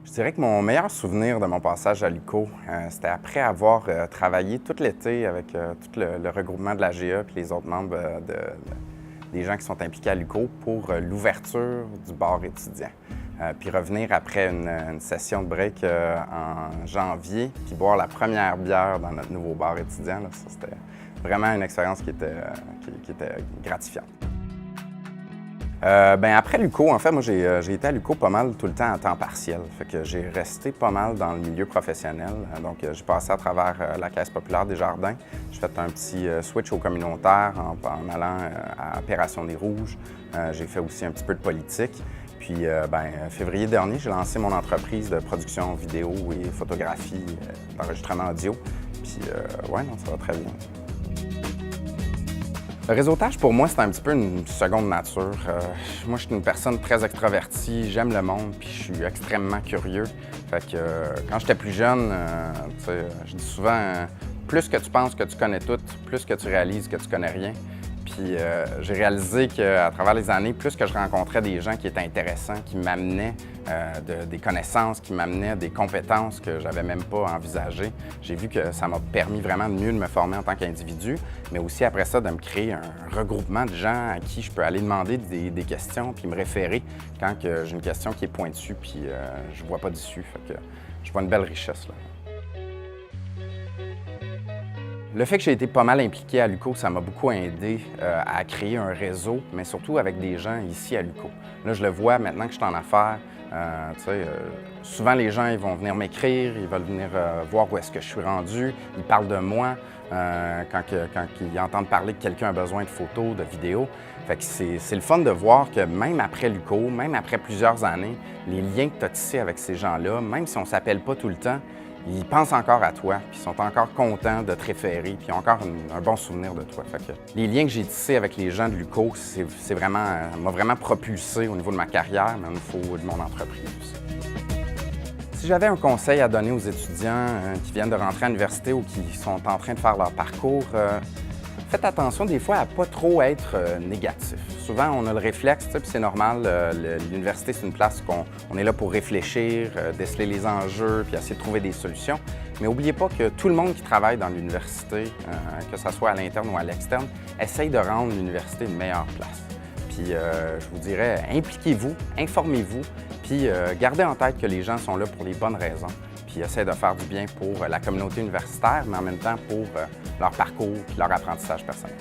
Je dirais que mon meilleur souvenir de mon passage à l'UQO, c'était après avoir travaillé tout l'été avec tout le regroupement de l'AGA et les autres membres des gens qui sont impliqués à l'UQO pour l'ouverture du bar étudiant. Puis revenir après une session de break en janvier, puis boire la première bière dans notre nouveau bar étudiant, là, ça, c'était vraiment une expérience qui était gratifiante. Après l'UQO, en fait, moi, j'ai été à l'UQO pas mal tout le temps à temps partiel. Fait que j'ai resté pas mal dans le milieu professionnel. Donc, j'ai passé à travers la Caisse populaire des Jardins. J'ai fait un petit switch au communautaire en allant à Opération des Rouges. J'ai fait aussi un petit peu de politique. Puis, février dernier, j'ai lancé mon entreprise de production vidéo et photographie, d'enregistrement audio. Puis, ouais, non, ça va très bien. Le réseautage, pour moi, c'est un petit peu une seconde nature. Moi, je suis une personne très extravertie, j'aime le monde, puis je suis extrêmement curieux. Fait que quand j'étais plus jeune, je dis souvent, plus que tu penses que tu connais tout, plus que tu réalises que tu connais rien. Puis j'ai réalisé qu'à travers les années, plus que je rencontrais des gens qui étaient intéressants, qui m'amenaient des connaissances, qui m'amenaient des compétences que j'avais même pas envisagées, j'ai vu que ça m'a permis vraiment de mieux me former en tant qu'individu, mais aussi après ça de me créer un regroupement de gens à qui je peux aller demander des questions puis me référer quand j'ai une question qui est pointue puis je vois pas d'issue. Fait que je vois une belle richesse là. Le fait que j'ai été pas mal impliqué à l'UQO, ça m'a beaucoup aidé à créer un réseau, mais surtout avec des gens ici à l'UQO. Là, je le vois maintenant que je suis en affaires. Souvent, les gens ils vont venir m'écrire, ils veulent venir voir où est-ce que je suis rendu, ils parlent de moi quand ils entendent parler que quelqu'un a besoin de photos, de vidéos. Fait que c'est le fun de voir que même après l'UQO, même après plusieurs années, les liens que tu as tissés avec ces gens-là, même si on ne s'appelle pas tout le temps, ils pensent encore à toi, puis ils sont encore contents de te référer, puis ils ont encore un bon souvenir de toi. Fait que les liens que j'ai tissés avec les gens de l'UQO, m'a vraiment propulsé au niveau de ma carrière, mais au niveau de mon entreprise aussi. Si j'avais un conseil à donner aux étudiants qui viennent de rentrer à l'université ou qui sont en train de faire leur parcours, faites attention des fois à ne pas trop être négatif. Souvent, on a le réflexe, puis c'est normal, l'université, c'est une place qu'on est là pour réfléchir, déceler les enjeux, puis essayer de trouver des solutions. Mais n'oubliez pas que tout le monde qui travaille dans l'université, que ce soit à l'interne ou à l'externe, essaye de rendre l'université une meilleure place. Puis je vous dirais, impliquez-vous, informez-vous, puis gardez en tête que les gens sont là pour les bonnes raisons. Puis essaient de faire du bien pour la communauté universitaire, mais en même temps pour leur parcours et leur apprentissage personnel.